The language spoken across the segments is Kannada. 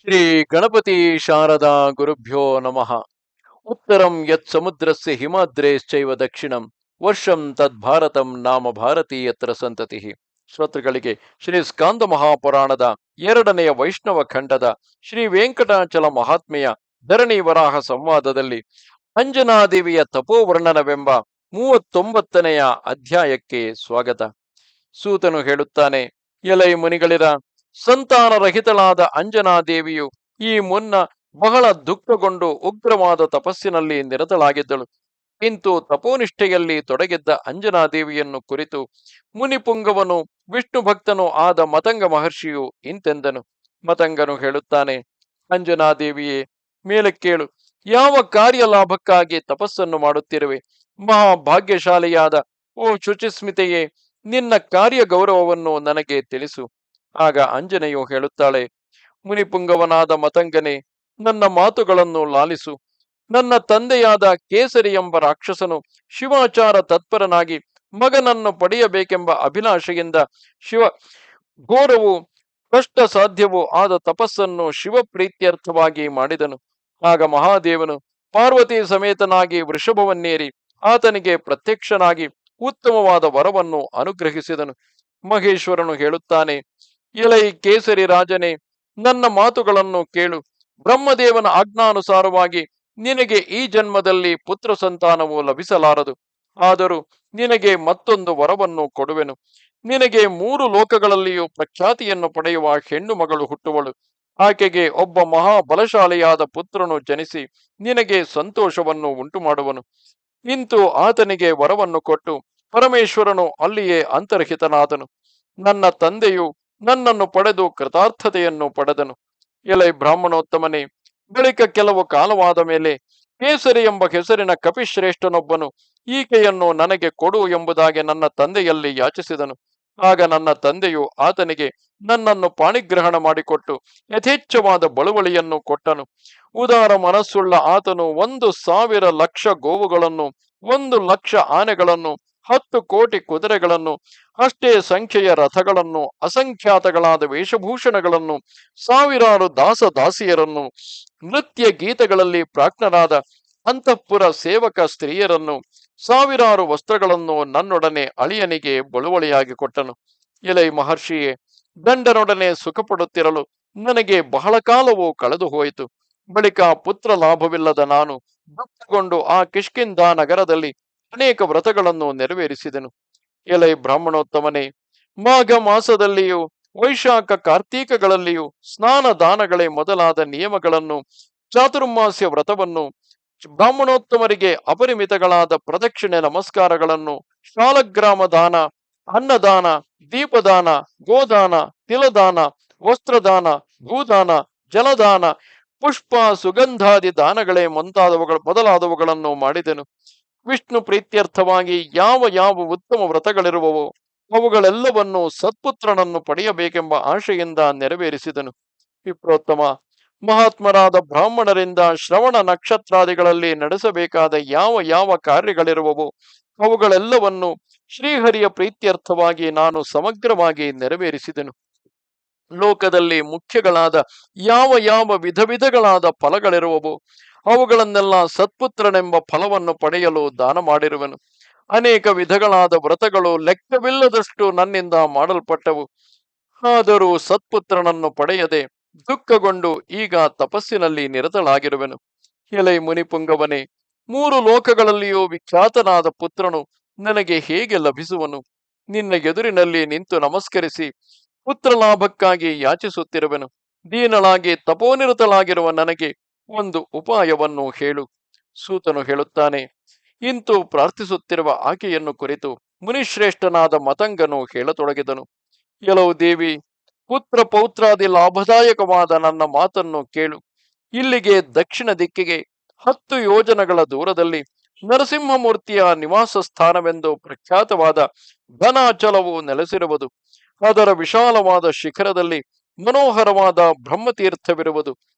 ಶ್ರೀ ಗಣಪತಿ ಶಾರದಾ ಗುರುಭ್ಯೋ ನಮಃ. ಉತ್ತರಂ ಯತ್ ಸಮುದ್ರಸ್ಯ ಹಿಮಾದ್ರೇಶ್ಚೈವ ದಕ್ಷಿಣಂ ವರ್ಷಂ ತದ್ಭಾರತಂ ನಾಮ ಭಾರತೀಯತ್ರ ಸಂತತಿ. ಶ್ರೋತೃಗಳಿಗೆ ಶ್ರೀ ಸ್ಕಾಂದ ಮಹಾಪುರಾಣದ ಎರಡನೆಯ ವೈಷ್ಣವ ಖಂಡದ ಶ್ರೀ ವೆಂಕಟಾಚಲ ಮಹಾತ್ಮೆಯ ಧರಣಿ ವರಾಹ ಸಂವಾದದಲ್ಲಿ ಅಂಜನಾದೇವಿಯ ತಪೋವರ್ಣನವೆಂಬ 39ನೆಯ ಅಧ್ಯಾಯಕ್ಕೆ ಸ್ವಾಗತ. ಸೂತನು ಹೇಳುತ್ತಾನೆ, ಎಲೈ ಮುನಿಗಳಿರ, ಸಂತಾನರಹಿತಳಾದ ಅಂಜನಾದೇವಿಯು ಈ ಮುನ್ನ ಬಹಳ ದುಃಖಗೊಂಡು ಉಗ್ರವಾದ ತಪಸ್ಸಿನಲ್ಲಿ ನಿರತಳಾಗಿದ್ದಳು. ಇಂತು ತಪೋನಿಷ್ಠೆಯಲ್ಲಿ ತೊಡಗಿದ್ದ ಅಂಜನಾದೇವಿಯನ್ನು ಕುರಿತು ಮುನಿಪುಂಗವನು ವಿಷ್ಣು ಭಕ್ತನೂ ಆದ ಮತಂಗ ಮಹರ್ಷಿಯು ಇಂತೆಂದನು. ಮತಂಗನು ಹೇಳುತ್ತಾನೆ, ಅಂಜನಾದೇವಿಯೇ, ಮೇಲೆ ಕೇಳು. ಯಾವ ಕಾರ್ಯ ಲಾಭಕ್ಕಾಗಿ ತಪಸ್ಸನ್ನು ಮಾಡುತ್ತಿರುವೆ? ಮಹಾಭಾಗ್ಯಶಾಲಿಯಾದ ಓ ಶುಚಿಸ್ಮಿತೆಯೇ, ನಿನ್ನ ಕಾರ್ಯ ಗೌರವವನ್ನು ನನಗೆ ತಿಳಿಸು. ಆಗ ಅಂಜನೆಯು ಹೇಳುತ್ತಾಳೆ, ಮುನಿಪುಂಗವನಾದ ಮತಂಗನೇ, ನನ್ನ ಮಾತುಗಳನ್ನು ಲಾಲಿಸು. ನನ್ನ ತಂದೆಯಾದ ಕೇಸರಿ ಎಂಬ ರಾಕ್ಷಸನು ಶಿವಾಚಾರ ತತ್ಪರನಾಗಿ ಮಗನನ್ನು ಪಡೆಯಬೇಕೆಂಬ ಅಭಿಲಾಷೆಯಿಂದ ಶಿವ ಘೋರವೂ ಕಷ್ಟ ಸಾಧ್ಯವೂ ಆದ ತಪಸ್ಸನ್ನು ಶಿವಪ್ರೀತ್ಯರ್ಥವಾಗಿ ಮಾಡಿದನು. ಆಗ ಮಹಾದೇವನು ಪಾರ್ವತಿ ಸಮೇತನಾಗಿ ವೃಷಭವನ್ನೇರಿ ಆತನಿಗೆ ಪ್ರತ್ಯಕ್ಷನಾಗಿ ಉತ್ತಮವಾದ ವರವನ್ನು ಅನುಗ್ರಹಿಸಿದನು. ಮಹೇಶ್ವರನು ಹೇಳುತ್ತಾನೆ, ಎಲೈ ಕೇಸರಿ ರಾಜನೇ, ನನ್ನ ಮಾತುಗಳನ್ನು ಕೇಳು. ಬ್ರಹ್ಮದೇವನ ಆಜ್ಞಾನುಸಾರವಾಗಿ ನಿನಗೆ ಈ ಜನ್ಮದಲ್ಲಿ ಪುತ್ರ ಸಂತಾನವು ಲಭಿಸಲಾರದು. ಆದರೂ ನಿನಗೆ ಮತ್ತೊಂದು ವರವನ್ನು ಕೊಡುವೆನು. ನಿನಗೆ 3 ಲೋಕಗಳಲ್ಲಿಯೂ ಪ್ರಖ್ಯಾತಿಯನ್ನು ಪಡೆಯುವ ಹೆಣ್ಣು ಮಗಳು ಹುಟ್ಟುವಳು. ಆಕೆಗೆ ಒಬ್ಬ ಮಹಾಬಲಶಾಲಿಯಾದ ಪುತ್ರನು ಜನಿಸಿ ನಿನಗೆ ಸಂತೋಷವನ್ನು ಉಂಟು ಮಾಡುವನು. ಇಂತು ಆತನಿಗೆ ವರವನ್ನು ಕೊಟ್ಟು ಪರಮೇಶ್ವರನು ಅಲ್ಲಿಯೇ ಅಂತರ್ಹಿತನಾದನು. ನನ್ನ ತಂದೆಯು ನನ್ನನ್ನು ಪಡೆದು ಕೃತಾರ್ಥತೆಯನ್ನು ಪಡೆದನು. ಎಲೈ ಬ್ರಾಹ್ಮಣೋತ್ತಮನೇ, ಬಳಿಕ ಕೆಲವು ಕಾಲವಾದ ಮೇಲೆ ಕೇಸರಿ ಎಂಬ ಹೆಸರಿನ ಕಪಿಶ್ರೇಷ್ಠನೊಬ್ಬನು ಈಕೆಯನ್ನು ನನಗೆ ಕೊಡು ಎಂಬುದಾಗಿ ನನ್ನ ತಂದೆಯಲ್ಲಿ ಯಾಚಿಸಿದನು. ಆಗ ನನ್ನ ತಂದೆಯು ಆತನಿಗೆ ನನ್ನನ್ನು ಪಾಣಿಗ್ರಹಣ ಮಾಡಿಕೊಟ್ಟು ಯಥೇಚ್ಛವಾದ ಬಳುವಳಿಯನ್ನು ಕೊಟ್ಟನು. ಉದಾರ ಮನಸ್ಸುಳ್ಳ ಆತನು 1,000 ಲಕ್ಷ ಗೋವುಗಳನ್ನು, 1,00,000 ಆನೆಗಳನ್ನು, 10 ಕೋಟಿ ಕುದುರೆಗಳನ್ನು, ಅಷ್ಟೇ ಸಂಖ್ಯೆಯ ರಥಗಳನ್ನು, ಅಸಂಖ್ಯಾತಗಳಾದ ವೇಷಭೂಷಣಗಳನ್ನು, ಸಾವಿರಾರು ದಾಸದಾಸಿಯರನ್ನು, ನೃತ್ಯ ಗೀತೆಗಳಲ್ಲಿ ಪ್ರಾಜ್ಞರಾದ ಅಂತಃಪುರ ಸೇವಕ ಸ್ತ್ರೀಯರನ್ನು, ಸಾವಿರಾರು ವಸ್ತ್ರಗಳನ್ನು ನನ್ನೊಡನೆ ಅಳಿಯನಿಗೆ ಬಳುವಳಿಯಾಗಿ ಕೊಟ್ಟನು. ಎಲೈ ಮಹರ್ಷಿಯೇ, ಗಂಡನೊಡನೆ ಸುಖಪಡುತ್ತಿರಲು ನನಗೆ ಬಹಳ ಕಾಲವೂ ಕಳೆದು ಹೋಯಿತು. ಬಳಿಕ ಪುತ್ರ ಲಾಭವಿಲ್ಲದ ನಾನು ದುಃಖಗೊಂಡು ಆ ಕಿಷ್ಕಿಂಧ ನಗರದಲ್ಲಿ ಅನೇಕ ವ್ರತಗಳನ್ನು ನೆರವೇರಿಸಿದೆನು. ಎಲೈ ಬ್ರಾಹ್ಮಣೋತ್ತಮನೇ, ಮಾಘ ಮಾಸದಲ್ಲಿಯೂ ವೈಶಾಖ ಕಾರ್ತೀಕಗಳಲ್ಲಿಯೂ ಸ್ನಾನ ದಾನಗಳೇ ಮೊದಲಾದ ನಿಯಮಗಳನ್ನು, ಚಾತುರ್ಮಾಸ್ಯ ವ್ರತವನ್ನು, ಬ್ರಾಹ್ಮಣೋತ್ತಮರಿಗೆ ಅಪರಿಮಿತಗಳಾದ ಪ್ರದಕ್ಷಿಣೆ ನಮಸ್ಕಾರಗಳನ್ನು, ಶಾಲಗ್ರಾಮ ದಾನ, ಅನ್ನದಾನ, ದೀಪದಾನ, ಗೋದಾನ, ತಿಲದಾನ, ವಸ್ತ್ರದಾನ, ಭೂದಾನ, ಜಲದಾನ, ಪುಷ್ಪ ಸುಗಂಧಾದಿ ದಾನಗಳೇ ಮೊದಲಾದವುಗಳನ್ನು ಮಾಡಿದೆನು. ವಿಷ್ಣು ಪ್ರೀತ್ಯರ್ಥವಾಗಿ ಯಾವ ಯಾವ ಉತ್ತಮ ವ್ರತಗಳಿರುವವೋ ಅವುಗಳೆಲ್ಲವನ್ನು ಸತ್ಪುತ್ರನನ್ನು ಪಡೆಯಬೇಕೆಂಬ ಆಶೆಯಿಂದ ನೆರವೇರಿಸಿದನು. ವಿಪ್ರೋತ್ತಮ, ಮಹಾತ್ಮರಾದ ಬ್ರಾಹ್ಮಣರಿಂದ ಶ್ರವಣ ನಕ್ಷತ್ರಾದಿಗಳಲ್ಲಿ ನಡೆಸಬೇಕಾದ ಯಾವ ಯಾವ ಕಾರ್ಯಗಳಿರುವವೋ ಅವುಗಳೆಲ್ಲವನ್ನು ಶ್ರೀಹರಿಯ ಪ್ರೀತ್ಯರ್ಥವಾಗಿ ನಾನು ಸಮಗ್ರವಾಗಿ ನೆರವೇರಿಸಿದೆನು. ಲೋಕದಲ್ಲಿ ಮುಖ್ಯಗಳಾದ ಯಾವ ಯಾವ ವಿಧಗಳಾದ ಫಲಗಳಿರುವವೋ ಅವುಗಳನ್ನೆಲ್ಲ ಸತ್ಪುತ್ರನೆಂಬ ಫಲವನ್ನು ಪಡೆಯಲು ದಾನ ಮಾಡಿರುವೆನು. ಅನೇಕ ವಿಧಗಳಾದ ವ್ರತಗಳು ಲೆಕ್ಕವಿಲ್ಲದಷ್ಟು ನನ್ನಿಂದ ಮಾಡಲ್ಪಟ್ಟವು. ಆದರೂ ಸತ್ಪುತ್ರನನ್ನು ಪಡೆಯದೆ ದುಃಖಗೊಂಡು ಈಗ ತಪಸ್ಸಿನಲ್ಲಿ ನಿರತಳಾಗಿರುವೆನು. ಎಲೈ ಮುನಿಪುಂಗವನೇ, 3 ಲೋಕಗಳಲ್ಲಿಯೂ ವಿಖ್ಯಾತನಾದ ಪುತ್ರನು ನನಗೆ ಹೇಗೆ ಲಭಿಸುವನು? ನಿನ್ನ ಎದುರಿನಲ್ಲಿ ನಿಂತು ನಮಸ್ಕರಿಸಿ ಪುತ್ರ ಲಾಭಕ್ಕಾಗಿ ಯಾಚಿಸುತ್ತಿರುವೆನು. ದೀನಳಾಗಿ ತಪೋನಿರತಳಾಗಿರುವ ನನಗೆ ಒಂದು ಉಪಾಯವನ್ನು ಹೇಳು. ಸೂತನು ಹೇಳುತ್ತಾನೆ, ಇಂತು ಪ್ರಾರ್ಥಿಸುತ್ತಿರುವ ಆಕೆಯನ್ನು ಕುರಿತು ಮುನಿಶ್ರೇಷ್ಠನಾದ ಮತಂಗನು ಹೇಳತೊಡಗಿದನು. ಎಲವು ದೇವಿ, ಪುತ್ರ ಪೌತ್ರಾದಿ ಲಾಭದಾಯಕವಾದ ನನ್ನ ಮಾತನ್ನು ಕೇಳು. ಇಲ್ಲಿಗೆ ದಕ್ಷಿಣ ದಿಕ್ಕಿಗೆ 10 ಯೋಜನಗಳ ದೂರದಲ್ಲಿ ನರಸಿಂಹಮೂರ್ತಿಯ ನಿವಾಸ ಸ್ಥಾನವೆಂದು ಪ್ರಖ್ಯಾತವಾದ ಘನಾಚಲವು ನೆಲೆಸಿರುವುದು. ಅದರ ವಿಶಾಲವಾದ ಶಿಖರದಲ್ಲಿ ಮನೋಹರವಾದ ಬ್ರಹ್ಮತೀರ್ಥವಿರುವುದು.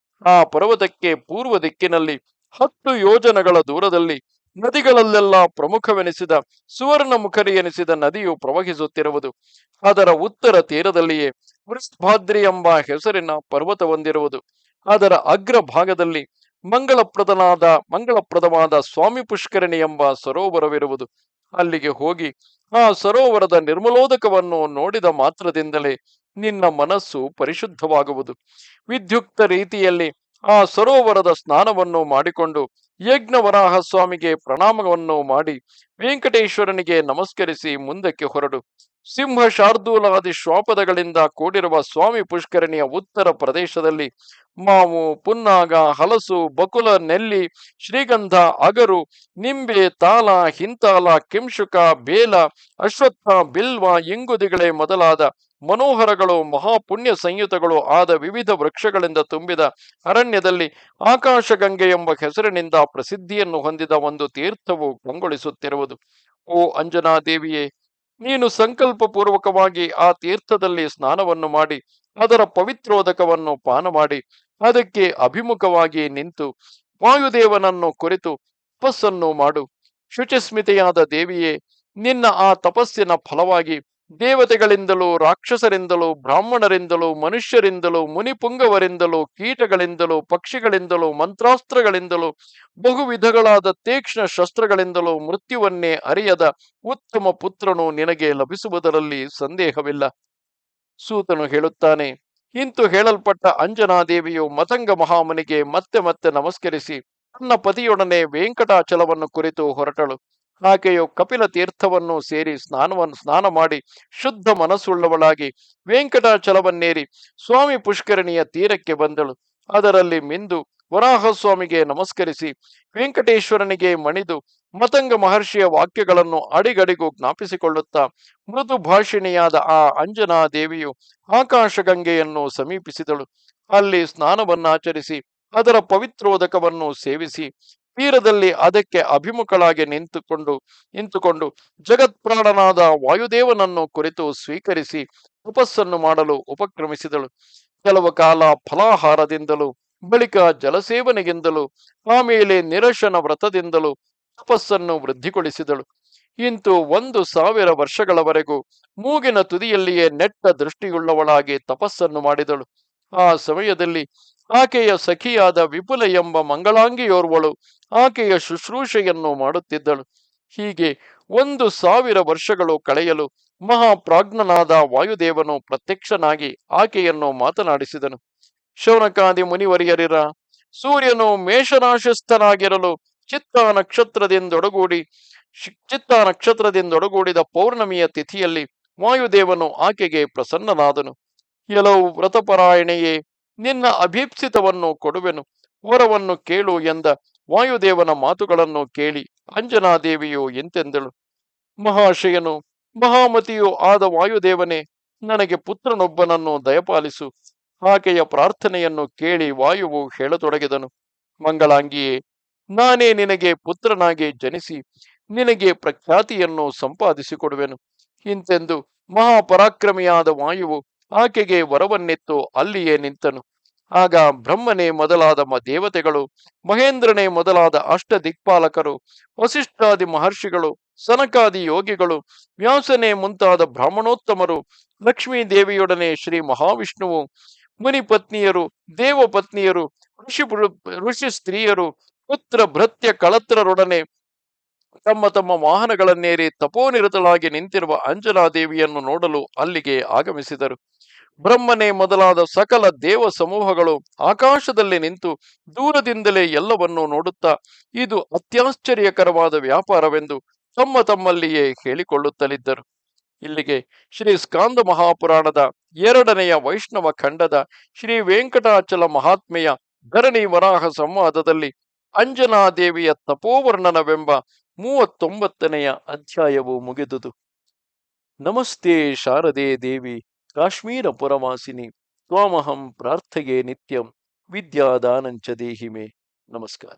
ಆ ಪರ್ವತಕ್ಕೆ ಪೂರ್ವ ದಿಕ್ಕಿನಲ್ಲಿ 10 ಯೋಜನಗಳ ದೂರದಲ್ಲಿ ನದಿಗಳಲ್ಲೆಲ್ಲ ಪ್ರಮುಖವೆನಿಸಿದ ಸುವರ್ಣ ಮುಖರಿ ಎನಿಸಿದ ನದಿಯು ಪ್ರವಹಿಸುತ್ತಿರುವುದು. ಅದರ ಉತ್ತರ ತೀರದಲ್ಲಿಯೇ ವೃಷಭಾದ್ರಿ ಎಂಬ ಹೆಸರಿನ ಪರ್ವತ ಹೊಂದಿರುವುದು. ಅದರ ಅಗ್ರ ಭಾಗದಲ್ಲಿ ಮಂಗಳಪ್ರದವಾದ ಸ್ವಾಮಿ ಪುಷ್ಕರಣಿ ಎಂಬ ಸರೋವರವಿರುವುದು. ಅಲ್ಲಿಗೆ ಹೋಗಿ ಆ ಸರೋವರದ ನಿರ್ಮಲೋದಕವನ್ನು ನೋಡಿದ ಮಾತ್ರದಿಂದಲೇ ನಿನ್ನ ಮನಸ್ಸು ಪರಿಶುದ್ಧವಾಗುವುದು. ವಿದ್ಯುಕ್ತ ರೀತಿಯಲ್ಲಿ ಆ ಸರೋವರದ ಸ್ನಾನವನ್ನು ಮಾಡಿಕೊಂಡು ಯಜ್ಞವರಾಹ ಸ್ವಾಮಿಗೆ ಪ್ರಣಾಮವನ್ನು ಮಾಡಿ ವೆಂಕಟೇಶ್ವರನಿಗೆ ನಮಸ್ಕರಿಸಿ ಮುಂದಕ್ಕೆ ಹೊರಡು. ಸಿಂಹ ಶಾರ್ದೂಲಾದಿ ಶ್ವಾಪದಗಳಿಂದ ಕೂಡಿರುವ ಸ್ವಾಮಿ ಪುಷ್ಕರಣಿಯ ಉತ್ತರ ಪ್ರದೇಶದಲ್ಲಿ ಮಾವು, ಪುನ್ನಾಗ, ಹಲಸು, ಬಕುಲ, ನೆಲ್ಲಿ, ಶ್ರೀಗಂಧ, ಅಗರು, ನಿಂಬೆ, ತಾಲ, ಹಿಂತಾಲ, ಕಿಂಶುಕ, ಬೇಲ, ಅಶ್ವತ್ಥ, ಬಿಲ್ವ, ಇಂಗುದಿಗಳೇ ಮೊದಲಾದ ಮನೋಹರಗಳು ಮಹಾಪುಣ್ಯ ಸಂಯುತಗಳು ಆದ ವಿವಿಧ ವೃಕ್ಷಗಳಿಂದ ತುಂಬಿದ ಅರಣ್ಯದಲ್ಲಿ ಆಕಾಶಗಂಗೆ ಎಂಬ ಹೆಸರಿನಿಂದ ಪ್ರಸಿದ್ಧಿಯನ್ನು ಹೊಂದಿದ ಒಂದು ತೀರ್ಥವು ಕಂಗೊಳಿಸುತ್ತಿರುವುದು. ಓ ಅಂಜನಾದೇವಿಯೇ, ನೀನು ಸಂಕಲ್ಪ ಪೂರ್ವಕವಾಗಿ ಆ ತೀರ್ಥದಲ್ಲಿ ಸ್ನಾನವನ್ನು ಮಾಡಿ ಅದರ ಪವಿತ್ರೋದಕವನ್ನು ಪಾನ ಮಾಡಿ ಅದಕ್ಕೆ ಅಭಿಮುಖವಾಗಿ ನಿಂತು ವಾಯುದೇವನನ್ನು ಕುರಿತು ತಪಸ್ಸನ್ನು ಮಾಡು. ಶುಚಿಸ್ಮಿತೆಯಾದ ದೇವಿಯೇ, ನಿನ್ನ ಆ ತಪಸ್ಸಿನ ಫಲವಾಗಿ ದೇವತೆಗಳಿಂದಲೂ, ರಾಕ್ಷಸರಿಂದಲೂ, ಬ್ರಾಹ್ಮಣರಿಂದಲೂ, ಮನುಷ್ಯರಿಂದಲೂ, ಮುನಿಪುಂಗವರಿಂದಲೂ, ಕೀಟಗಳಿಂದಲೂ, ಪಕ್ಷಿಗಳಿಂದಲೂ, ಮಂತ್ರಾಸ್ತ್ರಗಳಿಂದಲೂ, ಬಹುವಿಧಗಳಾದ ತೀಕ್ಷ್ಣ ಶಸ್ತ್ರಗಳಿಂದಲೂ ಮೃತ್ಯುವನ್ನೇ ಅರಿಯದ ಉತ್ತಮ ಪುತ್ರನು ನಿನಗೆ ಲಭಿಸುವುದರಲ್ಲಿ ಸಂದೇಹವಿಲ್ಲ. ಸೂತನು ಹೇಳುತ್ತಾನೆ. ಇಂತು ಹೇಳಲ್ಪಟ್ಟ ಅಂಜನಾದೇವಿಯು ಮತಂಗ ಮಹಾಮುನಿಗೆ ಮತ್ತೆ ಮತ್ತೆ ನಮಸ್ಕರಿಸಿ ತನ್ನ ಪತಿಯೊಡನೆ ವೆಂಕಟಾಚಲವನ್ನು ಕುರಿತು ಹೊರಟಳು. ಆಕೆಯು ಕಪಿಲ ತೀರ್ಥವನ್ನು ಸೇರಿ ಸ್ನಾನ ಮಾಡಿ ಶುದ್ಧ ಮನಸ್ಸುಳ್ಳವಳಾಗಿ ವೆಂಕಟಾಚಲವನ್ನೇರಿ ಸ್ವಾಮಿ ಪುಷ್ಕರಣಿಯ ತೀರಕ್ಕೆ ಬಂದಳು. ಅದರಲ್ಲಿ ಮಿಂದು ವರಾಹಸ್ವಾಮಿಗೆ ನಮಸ್ಕರಿಸಿ ವೆಂಕಟೇಶ್ವರನಿಗೆ ಮಣಿದು ಮತಂಗ ಮಹರ್ಷಿಯ ವಾಕ್ಯಗಳನ್ನು ಅಡಿಗಡಿಗೂ ಜ್ಞಾಪಿಸಿಕೊಳ್ಳುತ್ತಾ ಮೃದು ಭಾಷಿಣಿಯಾದ ಆ ಅಂಜನಾ ದೇವಿಯು ಆಕಾಶಗಂಗೆಯನ್ನು ಸಮೀಪಿಸಿದಳು. ಅಲ್ಲಿ ಸ್ನಾನವನ್ನಾಚರಿಸಿ ಅದರ ಪವಿತ್ರೋದಕವನ್ನು ಸೇವಿಸಿ ತೀರದಲ್ಲಿ ಅದಕ್ಕೆ ಅಭಿಮುಖಳಾಗಿ ನಿಂತುಕೊಂಡು ಜಗತ್ಪ್ರಾಣನಾದ ವಾಯುದೇವನನ್ನು ಕುರಿತು ಸ್ವೀಕರಿಸಿ ತಪಸ್ಸನ್ನು ಮಾಡಲು ಉಪಕ್ರಮಿಸಿದಳು. ಕೆಲವು ಕಾಲ ಫಲಾಹಾರದಿಂದಲೂ ಬಳಿಕ ಜಲಸೇವನೆಗಿಂದಲೂ ಆಮೇಲೆ ನಿರಶನ ವ್ರತದಿಂದಲೂ ತಪಸ್ಸನ್ನು ವೃದ್ಧಿಗೊಳಿಸಿದಳು. ಇಂತು 1,000 ವರ್ಷಗಳವರೆಗೂ ಮೂಗಿನ ತುದಿಯಲ್ಲಿಯೇ ನೆಟ್ಟ ದೃಷ್ಟಿಯುಳ್ಳವಳಾಗಿ ತಪಸ್ಸನ್ನು ಮಾಡಿದಳು. ಆ ಸಮಯದಲ್ಲಿ ಆಕೆಯ ಸಖಿಯಾದ ವಿಪುಲ ಎಂಬ ಮಂಗಳಾಂಗಿಯೋರ್ವಳು ಆಕೆಯ ಶುಶ್ರೂಷೆಯನ್ನು ಮಾಡುತ್ತಿದ್ದಳು. ಹೀಗೆ 1,000 ವರ್ಷಗಳು ಕಳೆಯಲು ಮಹಾಪ್ರಾಜ್ಞನಾದ ವಾಯುದೇವನು ಪ್ರತ್ಯಕ್ಷನಾಗಿ ಆಕೆಯನ್ನು ಮಾತನಾಡಿಸಿದನು. ಶೌನಕಾದಿ ಮುನಿವರಿಯರಿರ, ಸೂರ್ಯನು ಮೇಷರಾಶಿಸ್ಥನಾಗಿರಲು ಚಿತ್ತಾ ನಕ್ಷತ್ರದಿಂದೊಡಗೂಡಿದ ಪೌರ್ಣಮಿಯ ತಿಥಿಯಲ್ಲಿ ವಾಯುದೇವನು ಆಕೆಗೆ ಪ್ರಸನ್ನನಾದನು. ಎಲ್ಲವೂ ವ್ರತಪರಾಯಣೆಯೇ, ನಿನ್ನ ಅಭೀಪ್ಸಿತವನ್ನು ಕೊಡುವೆನು, ವರವನ್ನು ಕೇಳು ಎಂದ ವಾಯುದೇವನ ಮಾತುಗಳನ್ನು ಕೇಳಿ ಅಂಜನಾದೇವಿಯು ಎಂತೆಂದಳು. ಮಹಾಶಯನು ಮಹಾಮತಿಯೂ ಆದ ವಾಯುದೇವನೇ, ನನಗೆ ಪುತ್ರನೊಬ್ಬನನ್ನು ದಯಪಾಲಿಸು. ಆಕೆಯ ಪ್ರಾರ್ಥನೆಯನ್ನು ಕೇಳಿ ವಾಯುವು ಹೇಳತೊಡಗಿದನು. ಮಂಗಳಾಂಗಿಯೇ, ನಾನೇ ನಿನಗೆ ಪುತ್ರನಾಗಿ ಜನಿಸಿ ನಿನಗೆ ಪ್ರಖ್ಯಾತಿಯನ್ನು ಸಂಪಾದಿಸಿಕೊಡುವೆನು ಇಂತೆಂದು ಮಹಾಪರಾಕ್ರಮಿಯಾದ ವಾಯುವು ಆಕೆಗೆ ವರವನ್ನಿತ್ತು ಅಲ್ಲಿಯೇ ನಿಂತನು. ಆಗ ಬ್ರಹ್ಮನೇ ಮೊದಲಾದ ದೇವತೆಗಳು, ಮಹೇಂದ್ರನೇ ಮೊದಲಾದ ಅಷ್ಟ ದಿಕ್ಪಾಲಕರು, ವಸಿಷ್ಠಾದಿ ಮಹರ್ಷಿಗಳು, ಸನಕಾದಿ ಯೋಗಿಗಳು, ವ್ಯಾಸನೇ ಮುಂತಾದ ಬ್ರಾಹ್ಮಣೋತ್ತಮರು, ಲಕ್ಷ್ಮೀ ದೇವಿಯೊಡನೆ ಶ್ರೀ ಮಹಾವಿಷ್ಣುವು, ಮುನಿಪತ್ನಿಯರು, ದೇವಪತ್ನಿಯರು, ಋಷಿ ಸ್ತ್ರೀಯರು, ಪುತ್ರ ಭೃತ್ಯ ಕಳತ್ರರೊಡನೆ ತಮ್ಮ ತಮ್ಮ ವಾಹನಗಳನ್ನೇರಿ ತಪೋನಿರತಳಾಗಿ ನಿಂತಿರುವ ಅಂಜನಾದೇವಿಯನ್ನು ನೋಡಲು ಅಲ್ಲಿಗೆ ಆಗಮಿಸಿದರು. ಬ್ರಹ್ಮನೇ ಮೊದಲಾದ ಸಕಲ ದೇವ ಸಮೂಹಗಳು ಆಕಾಶದಲ್ಲಿ ನಿಂತು ದೂರದಿಂದಲೇ ಎಲ್ಲವನ್ನೂ ನೋಡುತ್ತಾ ಇದು ಅತ್ಯಾಶ್ಚರ್ಯಕರವಾದ ವ್ಯಾಪಾರವೆಂದು ತಮ್ಮಲ್ಲಿಯೇ ಹೇಳಿಕೊಳ್ಳುತ್ತಲಿದ್ದರು. ಇಲ್ಲಿಗೆ ಶ್ರೀ ಸ್ಕಾಂದ ಮಹಾಪುರಾಣದ 2ನೆಯ ವೈಷ್ಣವ ಖಂಡದ ಶ್ರೀ ವೆಂಕಟಾಚಲ ಮಹಾತ್ಮೆಯ ಧರಣಿ ವರಾಹ ಸಂವಾದದಲ್ಲಿ ಅಂಜನಾದೇವಿಯ ತಪೋವರ್ಣನವೆಂಬ 39ನೆಯ ಅಧ್ಯಾಯವು ಮುಗಿದುದು. ನಮಸ್ತೆ ಶಾರದೆ ದೇವಿ ಕಾಶ್ಮೀರ ಪುರವಾಸಿನಿ ತ್ವಾಮಹಂ ಪ್ರಾರ್ಥಯೇ ನಿತ್ಯಂ ವಿದ್ಯಾದಾನಂಚ ದೇಹಿಮೆ. ನಮಸ್ಕಾರ.